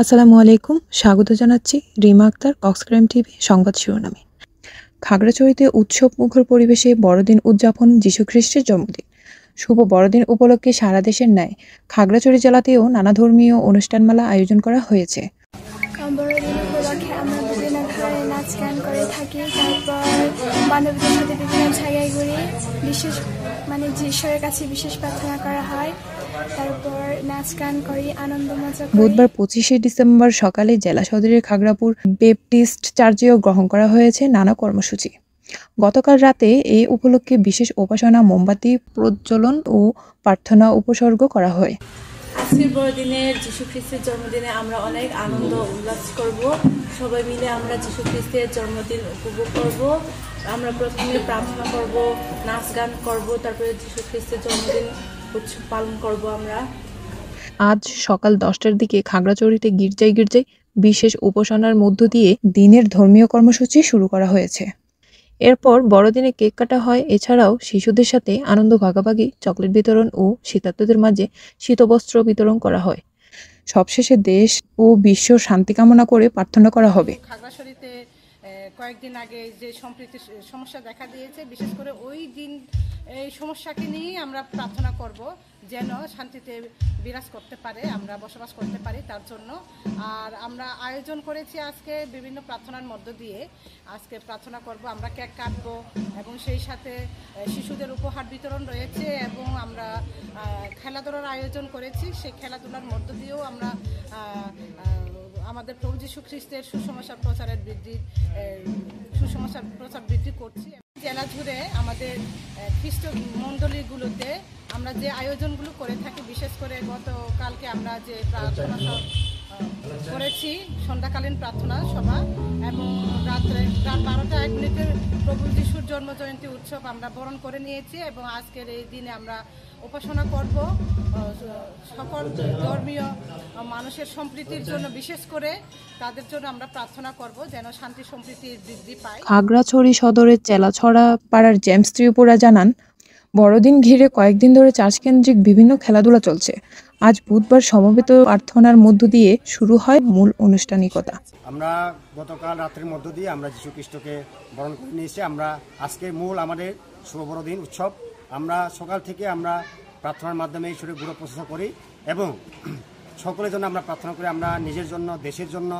আসসালামু আলাইকুম। স্বাগত জানাচ্ছি রিমা আক্তার কক্সক্রাইম টিভি সংবাদ শিরোনামে। খাগড়াছড়িতে উৎসব মুখর পরিবেশে বড়দিন উদযাপন যীশুখ্রিস্টের জন্মদিন। শুভ বড়দিন উপলক্ষে সারা দেশের ন্যায় খাগড়াছড়ি জেলাতেও নানা ধর্মীয় অনুষ্ঠানমালা আয়োজন করা হয়েছে। বড়দিন উপলক্ষে আমরা বিভিন্ন ঘরে নাচ গান করে থাকি, তারপর বান্ধবীদের সাথে বিভিন্ন জায়গায় ঘুরি, বিশেষ ঈশ্বরের কাছে বিশেষ প্রার্থনা করা হয়, তারপর নাচ গান করি, আনন্দ মজা করি। বুধবার 25শে ডিসেম্বর সকালে জেলা সদরের খাগড়াপুর বেপটিস্ট চার্চেও গ্রহণ করা হয়েছে নানা কর্মসূচি। গতকাল রাতে এই উপলক্ষে বিশেষ উপাসনা, মোমবাতি প্রজ্বলন ও প্রার্থনা উপসর্গ করা হয়। আজকের বড়দিনের যীশু খ্রিস্টের জন্মদিনে আমরা অনেক আনন্দ উল্লাস করব। সবাই মিলে আমরা যীশু খ্রিস্টের জন্মদিন উপভোগ করব। আমরা প্রথমে প্রার্থনা করব, নাচ গান করব, তারপরে যীশু খ্রিস্টের জন্মদিন উৎসব পালন করব আমরা। আজ সকাল 10টার দিকে খাগড়াছড়িতে গির্জায় গির্জায় বিশেষ উপাসনার মধ্য দিয়ে দিনের ধর্মীয় কর্মসূচি শুরু করা হয়েছে। এরপর বড়দিনে কেক কাটা হয়। এছাড়াও শিশুদের সাথে আনন্দ ভাগাভাগি, চকলেট বিতরণ ও শীতার্তদের মাঝে শীতবস্ত্র বিতরণ করা হয়। সবশেষে দেশ ও বিশ্ব শান্তি কামনা করে প্রার্থনা করা হবে। খাগড়াছড়িতে কয়েকদিন আগে যে সম্প্রীতির সমস্যা দেখা দিয়েছে, বিশেষ করে ওই দিন এই সমস্যাকে নিয়েই আমরা প্রার্থনা করব, যেন শান্তিতে বিরাজ করতে পারে, আমরা বসবাস করতে পারি তার জন্য। আর আমরা আয়োজন করেছি আজকে বিভিন্ন প্রার্থনার মধ্য দিয়ে আজকে প্রার্থনা করব, আমরা কেক কাটবো এবং সেই সাথে শিশুদের উপহার বিতরণ রয়েছে এবং আমরা খেলাধুলার আয়োজন করেছি। সেই খেলাধুলার মধ্য দিয়েও আমরা আমাদের প্রভু যীশু খ্রিস্টের সুসমাচার প্রচার বৃদ্ধি করছি। জেলা জুড়ে আমাদের খ্রিস্ট মণ্ডলীগুলোতে আমরা যে আয়োজনগুলো করে থাকি, বিশেষ করে গতকালকে আমরা যে প্রার্থনা করেছি, সন্ধ্যাকালীন প্রার্থনা সভা, এবং রাত্রে রাত 12টা 1 মিনিটে প্রভু যীশুর জন্মজয়ন্তী উৎসব আমরা বরণ করে নিয়েছি এবং আজকের এই দিনে আমরা উপাসনা করব সকল ধর্মীয় মানুষের সম্প্রীতির জন্য, বিশেষ করে তাদের জন্য আমরা প্রার্থনা করব যেন শান্তি সম্প্রীতি বৃদ্ধি পায়। খাগড়াছড়ি সদরের চেলাছড়া পাড়ার জেমস ত্রিপুরা জানান, বড়দিন ঘিরে কয়েকদিন ধরে চার্চ কেন্দ্রিক বিভিন্ন খেলাধুলা চলছে। আজ বুধবার সমবেত প্রার্থনার মধ্য দিয়ে শুরু হয় মূল আনুষ্ঠানিকতা। আমরা গতকাল রাত্রের মধ্য দিয়ে আমরা যীশু খ্রিস্টকে বরণ করে নিয়েছি। আমরা আজকে মূল আমাদের শুভ বড়দিন উৎসব। আমরা সকাল থেকে আমরা প্রার্থনার মাধ্যমে ঈশ্বরের গুরু প্রশংসা করি এবং সকলের জন্য আমরা প্রার্থনা করি। আমরা নিজের জন্য, দেশের জন্য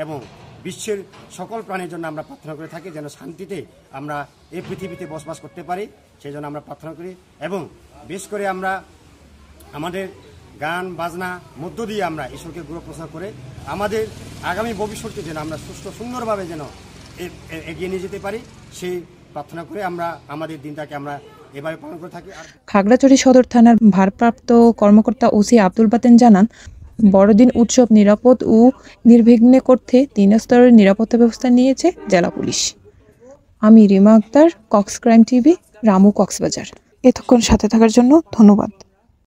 এবং বিশ্বের সকল প্রাণীর জন্য আমরা প্রার্থনা করে থাকি, যেন শান্তিতে আমরা এই পৃথিবীতে বসবাস করতে পারি, সেই জন্য আমরা প্রার্থনা করি। এবং বিশেষ করে আমরা আমাদের গান বাজনা মধ্য দিয়ে আমরা ঈশ্বরকে গুরু প্রচার করে আমাদের আগামী ভবিষ্যৎকে যেন আমরা সুস্থ সুন্দরভাবে যেন এগিয়ে নিয়ে যেতে পারি, সেই প্রার্থনা করে আমরা আমাদের দিনটাকে আমরা এভাবে পালন করে থাকি। খাগড়াছড়ি সদর থানার ভারপ্রাপ্ত কর্মকর্তা ওসি আব্দুল বাতেন জানান, বড়দিন উৎসব নিরাপদ ও নির্বিঘ্নে করতে 3 স্তরের নিরাপত্তা ব্যবস্থা নিয়েছে জেলা পুলিশ। আমি রিমা আক্তার, কক্সক্রাইম টিভি, রামু, কক্সবাজার। এতক্ষণ সাথে থাকার জন্য ধন্যবাদ।